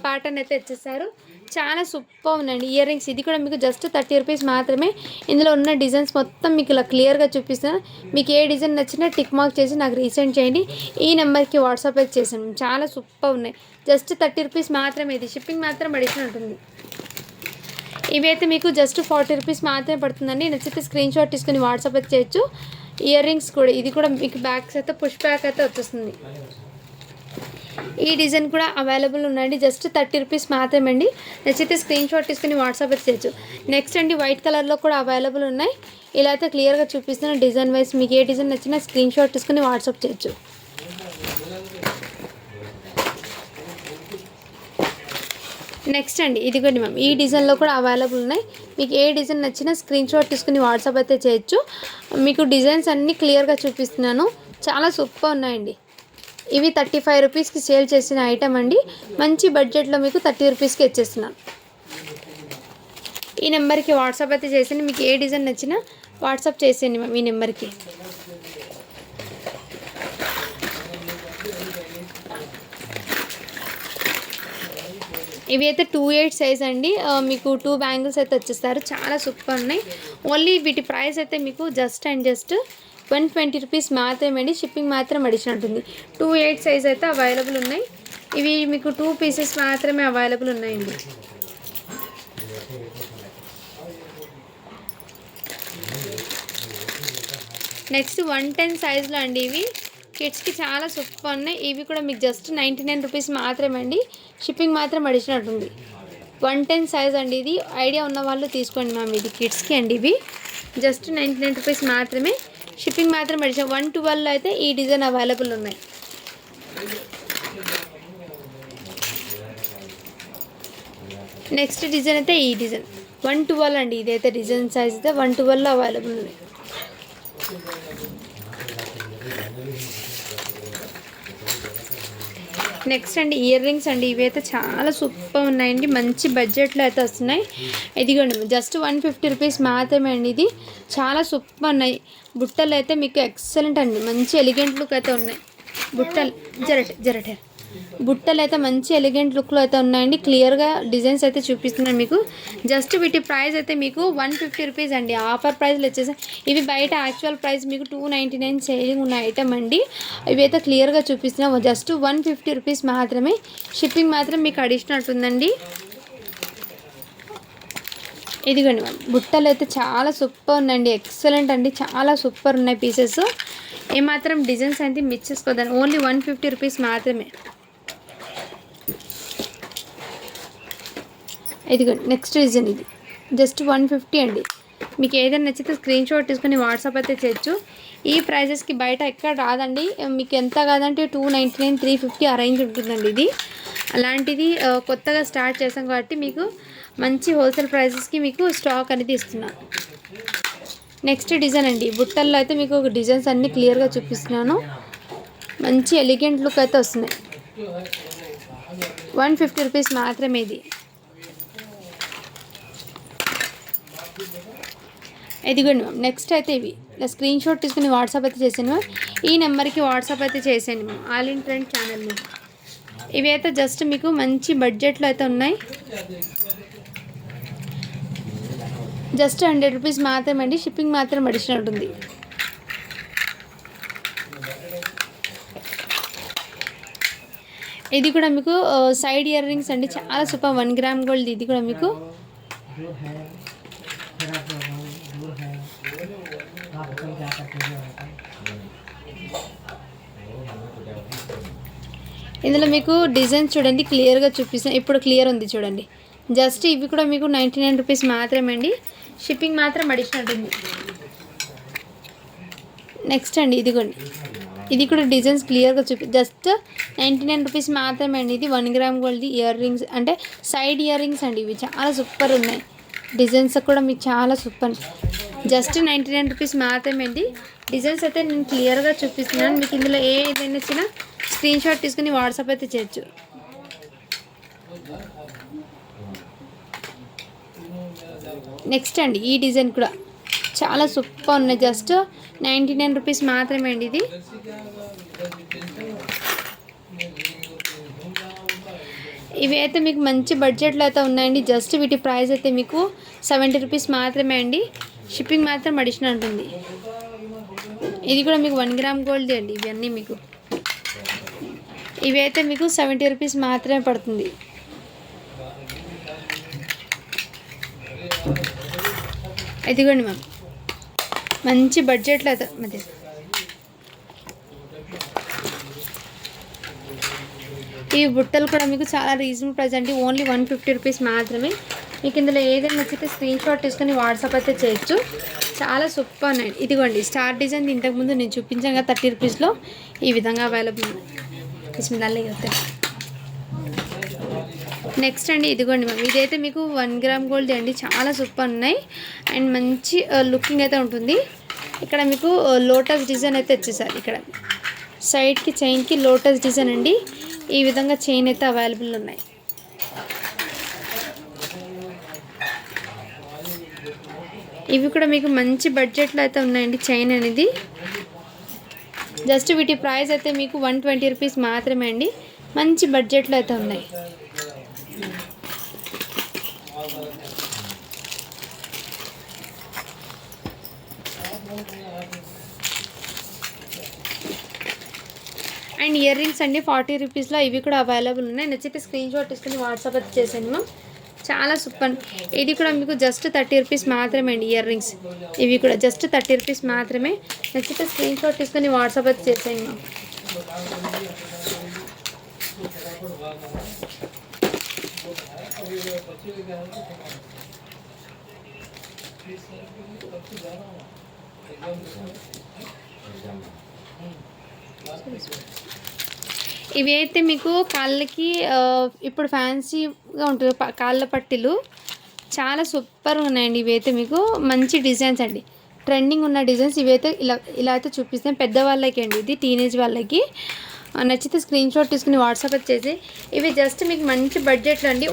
A: ప్యాటర్న్ అయితే వచ్చేసారు, చాలా సూపర్ ఉందండి ఇయర్ రింగ్స్. ఇది కూడా మీకు జస్ట్ 30 రూపీస్ మాత్రమే. ఇందులో ఉన్న డిజైన్స్ మొత్తం మీకు ఇలా క్లియర్గా చూపిస్తాను. మీకు ఏ డిజైన్ నచ్చినా టిక్ మార్క్ చేసి నాకు రీసెండ్ చేయండి. ఈ నెంబర్కి వాట్సాప్ అయితే చేసాను. చాలా సూపర్ ఉన్నాయి, జస్ట్ 30 రూపీస్ మాత్రమే. ఇది షిప్పింగ్ మాత్రం అడిషనల్ ఉంటుంది. ఇవి అయితే మీకు జస్ట్ 40 రూపీస్ మాత్రమే పడుతుందండి. నచ్చితే స్క్రీన్ షాట్ తీసుకుని వాట్సాప్ అయితే చేయొచ్చు. ఇయర్ రింగ్స్ కూడా, ఇది కూడా మీకు బ్యాగ్స్ అయితే పుష్ బ్యాక్ అయితే వచ్చేస్తుంది. ఈ డిజైన్ కూడా అవైలబుల్ ఉందండి, జస్ట్ 30 రూపీస్ మాత్రమే అండి. నచ్చితే స్క్రీన్ షాట్ తీసుకుని వాట్సాప్ అయితే చేయొచ్చు. నెక్స్ట్ అండి, వైట్ కలర్లో కూడా అవైలబుల్ ఉన్నాయి. ఇలా అయితే క్లియర్గా చూపిస్తున్న డిజైన్ వైజ్. మీకు ఏ డిజైన్ నచ్చినా స్క్రీన్ షాట్ తీసుకుని వాట్సాప్ చేయొచ్చు. నెక్స్ట్ అండి, ఇదిగోండి మ్యామ్, ఈ డిజైన్లో కూడా అవైలబుల్ ఉన్నాయి. మీకు ఏ డిజైన్ నచ్చినా స్క్రీన్ షాట్ తీసుకుని వాట్సాప్ అయితే చేయొచ్చు. మీకు డిజైన్స్ అన్నీ క్లియర్గా చూపిస్తున్నాను, చాలా సూపర్ ఉన్నాయండి. ఇవి 35 రూపీస్కి సేల్ చేసిన ఐటమ్ అండి. మంచి బడ్జెట్లో మీకు 30 రూపీస్కి ఇచ్చేస్తున్నాను. ఈ నెంబర్కి వాట్సాప్ అయితే చేసేయండి. మీకు ఏ డిజైన్ నచ్చినా వాట్సాప్ చేసేయండి మ్యామ్ ఈ నెంబర్కి. ఇవి అయితే 28 సైజ్ అండి. మీకు 2 బ్యాంగిల్స్ అయితే వచ్చేస్తారు. చాలా సూపర్ ఉన్నాయి. ఓన్లీ వీటి ప్రైస్ అయితే మీకు జస్ట్ 120 రూపీస్ మాత్రమే అండి. షిప్పింగ్ మాత్రం అడిషనల్ ఉంటుంది. 28 సైజ్ అయితే అవైలబుల్ ఉన్నాయి. ఇవి మీకు 2 పీసెస్ మాత్రమే అవైలబుల్ ఉన్నాయండి. నెక్స్ట్ 110 సైజులో అండి. ఇవి కిడ్స్కి చాలా సూపర్ ఉన్నాయి. ఇవి కూడా మీకు జస్ట్ 99 రూపీస్ మాత్రమే అండి. షిప్పింగ్ మాత్రం అడిషనల్ ఉంటుంది. 110 సైజ్ అండి. ఇది ఐడియా ఉన్న వాళ్ళు తీసుకోండి మ్యామ్. ఇది కిడ్స్కి అండి. ఇవి జస్ట్ 99 రూపీస్ మాత్రమే. షిప్పింగ్ మాత్రం అడిషనల్. 112 అయితే ఈ డిజైన్ అవైలబుల్ ఉన్నాయి. నెక్స్ట్ డిజైన్ అయితే ఈ డిజైన్ 112 అండి. ఇదైతే డిజైన్ సైజ్ అయితే 112లో అవైలబుల్ ఉన్నాయి. నెక్స్ట్ అండి ఇయర్ రింగ్స్ అండి. ఇవైతే చాలా సూపర్ ఉన్నాయండి. మంచి బడ్జెట్లో అయితే వస్తున్నాయి. ఇదిగోండి జస్ట్ 150 రూపీస్ మాత్రమే అండి. ఇది చాలా సూపర్ ఉన్నాయి. బుట్టలు అయితే మీకు ఎక్సలెంట్ అండి. మంచి ఎలిగెంట్ లుక్ అయితే ఉన్నాయి. బుట్టలు జరటే బుట్టలు అయితే మంచి ఎలిగెంట్ లుక్లో అయితే ఉన్నాయండి. క్లియర్గా డిజైన్స్ అయితే చూపిస్తున్నాను మీకు. జస్ట్ వీటి ప్రైస్ అయితే మీకు 150 రూపీస్ అండి. ఆఫర్ ప్రైస్లో వచ్చేసి ఇవి బయట యాక్చువల్ ప్రైస్ మీకు 299 సేలింగ్ ఉన్న ఐటమ్ అండి. ఇవి అయితే క్లియర్గా చూపిస్తున్నాం. జస్ట్ 150 రూపీస్ మాత్రమే. షిప్పింగ్ మాత్రం మీకు అడిషనల్ ఉంటుందండి. ఇదిగోండి బుట్టలు అయితే చాలా సూపర్ ఉన్నాయండి. ఎక్సలెంట్ అండి. చాలా సూపర్ ఉన్నాయి పీసెస్. ఏమాత్రం డిజైన్స్ అయితే మిస్ చేసుకోదండి. ఓన్లీ 150 రూపీస్ మాత్రమే. ఇదిగోండి నెక్స్ట్ డిజైన్. ఇది జస్ట్ 150 అండి. మీకు ఏదైనా నచ్చితే స్క్రీన్ షాట్ తీసుకొని వాట్సాప్ అయితే చేయొచ్చు. ఈ ప్రైజెస్కి బయట ఎక్కడ రాదండి. మీకు ఎంత కాదంటే 299, 350 ఆ రేంజ్ ఉంటుందండి. ఇది అలాంటిది కొత్తగా స్టార్ట్ చేసాం కాబట్టి మీకు మంచి హోల్సేల్ ప్రైజెస్కి మీకు స్టాక్ అనేది ఇస్తున్నాను. నెక్స్ట్ డిజైన్ అండి. బుట్టల్లో అయితే మీకు డిజైన్స్ అన్నీ క్లియర్గా చూపిస్తున్నాను. మంచి ఎలిగెంట్ లుక్ అయితే వస్తున్నాయి. 150 రూపీస్ మాత్రమే. ఇది ఇదిగోండి మ్యామ్. నెక్స్ట్ అయితే ఇవి స్క్రీన్ షాట్ తీసుకుని వాట్సాప్ అయితే చేసాను మ్యామ్. ఈ నెంబర్కి వాట్సాప్ అయితే చేసాను మ్యామ్. ఆల్ ఇన్ ట్రెండ్ ఛానల్లో ఇవి అయితే జస్ట్ మీకు మంచి బడ్జెట్లో అయితే ఉన్నాయి. జస్ట్ 100 రూపీస్ మాత్రమే అండి. షిప్పింగ్ మాత్రం అడిషనల్ ఉంటుంది. ఇది కూడా మీకు సైడ్ ఇయర్ రింగ్స్ అండి. చాలా సూపర్. 1 gram gold. ఇది కూడా మీకు ఇందులో మీకు డిజైన్స్ చూడండి క్లియర్గా చూపిస్తాను. ఇప్పుడు క్లియర్ ఉంది చూడండి. జస్ట్ ఇవి కూడా మీకు 99 రూపీస్ మాత్రమే అండి. షిప్పింగ్ మాత్రం అడిషనల్ ఉంది. నెక్స్ట్ అండి ఇదిగోండి. ఇది కూడా డిజైన్స్ క్లియర్గా జస్ట్ 99 రూపీస్ మాత్రమే అండి. ఇది 1 గ్రామ్ గోల్డ్ ఇయర్ రింగ్స్ అంటే సైడ్ ఇయర్ రింగ్స్ అండి. ఇవి చాలా సూపర్ ఉన్నాయి. డిజైన్స్ కూడా మీకు చాలా సూపర్. జస్ట్ 99 రూపీస్ మాత్రమే అండి. డిజైన్స్ అయితే నేను క్లియర్గా చూపిస్తున్నాను. మీకు ఇందులో ఏదైనా వచ్చినా స్క్రీన్ షాట్ తీసుకుని వాట్సాప్ అయితే చేయొచ్చు. నెక్స్ట్ అండి ఈ డిజైన్ కూడా చాలా సూపర్ ఉన్నాయి. జస్ట్ 99 రూపీస్ మాత్రమే అండి. ఇది ఇవి అయితే మీకు మంచి బడ్జెట్లో అయితే ఉన్నాయండి. జస్ట్ వీటి ప్రైస్ అయితే మీకు 70 రూపీస్ మాత్రమే అండి. షిప్పింగ్ మాత్రం అడిషనల్ ఉంటుంది. ఇది కూడా మీకు 1 గ్రామ్ గోల్డ్ అండి. ఇవన్నీ మీకు ఇవి అయితే మీకు 70 రూపీస్ మాత్రమే పడుతుంది. ఇదిగోండి మ్యామ్ మంచి బడ్జెట్లో అయితే మధ్య ఈ బుట్టలు కూడా మీకు చాలా రీజనబుల్ ప్రైస్ అండి. ఓన్లీ 150 రూపీస్ మాత్రమే. మీకు ఇందులో ఏదైనా నచ్చితే స్క్రీన్ షాట్ తీసుకొని వాట్సాప్ అయితే చేయొచ్చు. చాలా సూపర్ ఉన్నాయి. ఇదిగోండి స్టార్ డిజైన్ ఇంతకుముందు నేను చూపించాను కదా 30 రూపీస్లో ఈ విధంగా అవైలబుల్ ఉన్నాయి. నెక్స్ట్ అండి ఇదిగోండి మ్యామ్. ఇదైతే మీకు 1 గ్రామ్ గోల్డ్ అండి. చాలా సూపర్ ఉన్నాయి అండ్ మంచి లుకింగ్ అయితే ఉంటుంది. ఇక్కడ మీకు లోటస్ డిజైన్ అయితే వచ్చేసారు. ఇక్కడ సైడ్కి చైన్కి లోటస్ డిజైన్ అండి. ఈ విధంగా చైన్ అయితే అవైలబుల్ ఉన్నాయి. ఇవి కూడా మీకు మంచి బడ్జెట్లో అయితే ఉన్నాయండి. చైన్ అనేది జస్ట్ వీటి ప్రైస్ అయితే మీకు 120 రూపీస్ మాత్రమే అండి. మంచి బడ్జెట్లో అయితే ఉన్నాయి. అండ్ ఇయర్ రింగ్స్ అండి 40 రూపీస్లో ఇవి కూడా అవైలబుల్ ఉన్నాయి. నచ్చితే స్క్రీన్ షాట్ తీసుకుని వాట్సాప్ అయితే చేసాను మ్యామ్. చాలా సూపర్. ఇది కూడా మీకు జస్ట్ 30 రూపీస్ మాత్రమే అండి. ఇయర్ రింగ్స్ ఇవి కూడా జస్ట్ 30 రూపీస్ మాత్రమే. నచ్చితే స్క్రీన్ షాట్ తీసుకుని వాట్సాప్ అయితే చేసాను మ్యామ్. ఇవి అయితే మీకు కాళ్ళకి ఇప్పుడు ఫ్యాన్సీగా ఉంటుంది కాళ్ళ పట్టీలు, చాలా సూపర్గా ఉన్నాయండి. ఇవైతే మీకు మంచి డిజైన్స్ అండి, ట్రెండింగ్ ఉన్న డిజైన్స్. ఇవైతే ఇలా అయితే చూపిస్తాం పెద్దవాళ్ళకి అండి, ఇది టీనేజ్ వాళ్ళకి. నచ్చితే స్క్రీన్ షాట్ తీసుకుని వాట్సాప్ వచ్చేసి ఇవి జస్ట్ మీకు మంచి బడ్జెట్లో అండి.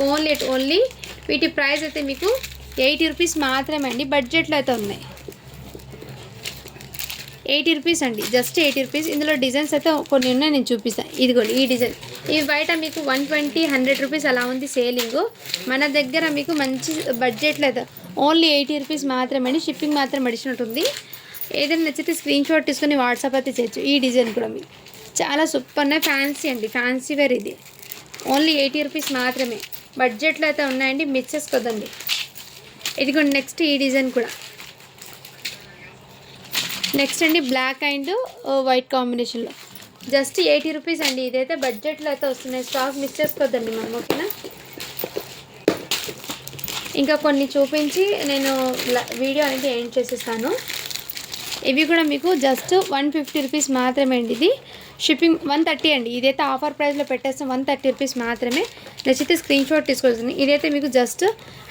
A: ఓన్లీ వీటి ప్రైస్ అయితే మీకు 80 రూపీస్ మాత్రమే అండి. బడ్జెట్లో అయితే ఉన్నాయి 80 రూపీస్ అండి, జస్ట్ 80 రూపీస్. ఇందులో డిజైన్స్ అయితే కొన్ని ఉన్నాయి, నేను చూపిస్తాను. ఇదిగోండి ఈ డిజైన్. ఇవి బయట మీకు 120, 100 రూపీస్ అలా ఉంది సేలింగ్. మన దగ్గర మీకు మంచి బడ్జెట్లో అయితే ఓన్లీ 80 రూపీస్ మాత్రమే అండి. షిప్పింగ్ మాత్రం అడిచినట్టుంది. ఏదైనా నచ్చితే స్క్రీన్ షాట్ తీసుకుని వాట్సాప్ అయితే చేయొచ్చు. ఈ డిజైన్ కూడా మీకు చాలా సూపర్ ఫ్యాన్సీ అండి, ఫ్యాన్సీ వేర్. ఇది ఓన్లీ 80 రూపీస్ మాత్రమే. బడ్జెట్లో అయితే ఉన్నాయండి, మిస్ చేసుకోదండి. ఇదిగోండి నెక్స్ట్ ఈ డిజైన్ కూడా. నెక్స్ట్ అండి బ్లాక్ అండ్ వైట్ కాంబినేషన్లో జస్ట్ 80 రూపీస్ అండి. ఇదైతే బడ్జెట్లో అయితే వస్తున్నాయి, స్టాక్ మిస్ చేసుకోవద్దండి మనం, ఓకేనా. ఇంకా కొన్ని చూపించి నేను వీడియో అనేది ఎండ్ చేసేస్తాను. ఇవి కూడా మీకు జస్ట్ 150 రూపీస్ మాత్రమే అండి. ఇది షిప్పింగ్ 130 అండి. ఇదైతే ఆఫర్ ప్రైస్లో పెట్టేస్తాం, 130 రూపీస్ మాత్రమే. నచ్చితే స్క్రీన్ షాట్ తీసుకొస్తుంది. ఇదైతే మీకు జస్ట్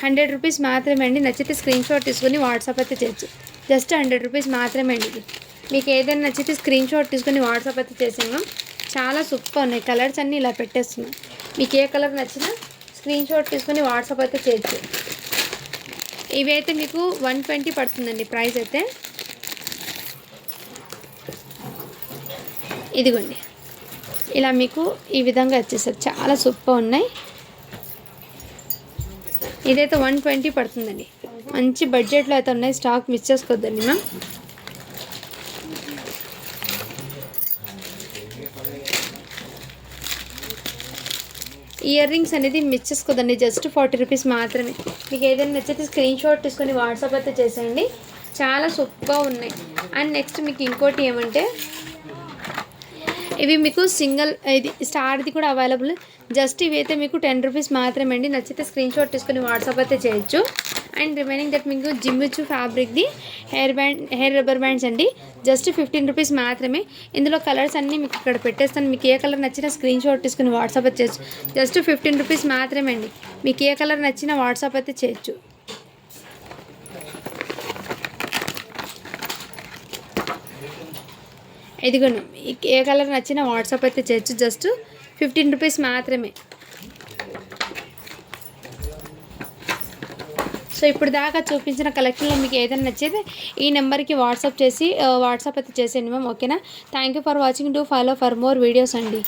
A: 100 రూపీస్ మాత్రమే అండి. నచ్చితే స్క్రీన్ షాట్ తీసుకొని వాట్సాప్ అయితే చేయొచ్చు. జస్ట్ 100 రూపీస్ మాత్రమే అండి. ఇది మీకు ఏదైనా నచ్చితే స్క్రీన్ షాట్ తీసుకొని వాట్సాప్ అయితే చేసాము. చాలా సూపర్ ఉన్నాయి, కలర్స్ అన్నీ ఇలా పెట్టేస్తున్నాం. మీకు ఏ కలర్ నచ్చినా స్క్రీన్ షాట్ తీసుకొని వాట్సాప్ అయితే చేయొచ్చు. ఇవి అయితే మీకు 120 పడుతుందండి ప్రైస్ అయితే. ఇదిగోండి ఇలా మీకు ఈ విధంగా వచ్చేసారు, చాలా సూపర్ ఉన్నాయి. ఇదైతే 120 పడుతుందండి, మంచి బడ్జెట్లో అయితే ఉన్నాయి. స్టాక్ మిస్ చేసుకోవద్దండి మ్యామ్. ఇయర్ రింగ్స్ అనేది మిస్ చేసుకోదండి, జస్ట్ 40 రూపీస్ మాత్రమే. మీకు ఏదైనా నచ్చితే స్క్రీన్ షాట్ తీసుకొని వాట్సాప్ అయితే చేసేయండి. చాలా సూపర్గా ఉన్నాయి. అండ్ నెక్స్ట్ మీకు ఇంకోటి ఏమంటే ఇవి మీకు సింగిల్ ఇది స్టార్ది కూడా అవైలబుల్. జస్ట్ ఇవి అయితే మీకు 10 రూపీస్ మాత్రమే అండి. నచ్చితే స్క్రీన్ షాట్ తీసుకొని వాట్సాప్ అయితే చేయొచ్చు. అండ్ రిమైనింగ్ దట్ మీకు జిమ్మిచు ఫ్యాబ్రిక్ది హెయిర్ రబ్బర్ బ్యాండ్స్ అండి, జస్ట్ 15 రూపీస్ మాత్రమే. ఇందులో కలర్స్ అన్నీ మీకు ఇక్కడ పెట్టేస్తాను. మీకు ఏ కలర్ నచ్చినా స్క్రీన్ షాట్ తీసుకుని వాట్సాప్ అయితే చేయొచ్చు. జస్ట్ 15 రూపీస్ మాత్రమే అండి. మీకు ఏ కలర్ నచ్చినా వాట్సాప్ అయితే చేయొచ్చు. ఇదిగోండి ఏ కలర్ నచ్చినా వాట్సాప్ అయితే చేయొచ్చు. జస్ట్ 15 రూపీస్ మాత్రమే. సో ఇప్పుడు దాకా చూపించిన కలెక్షన్లో మీకు ఏదైనా నచ్చితే ఈ నెంబర్కి వాట్సాప్ అయితే చేసేయండి మ్యామ్, ఓకేనా. Thank you for watching. Do follow for more videos అండి.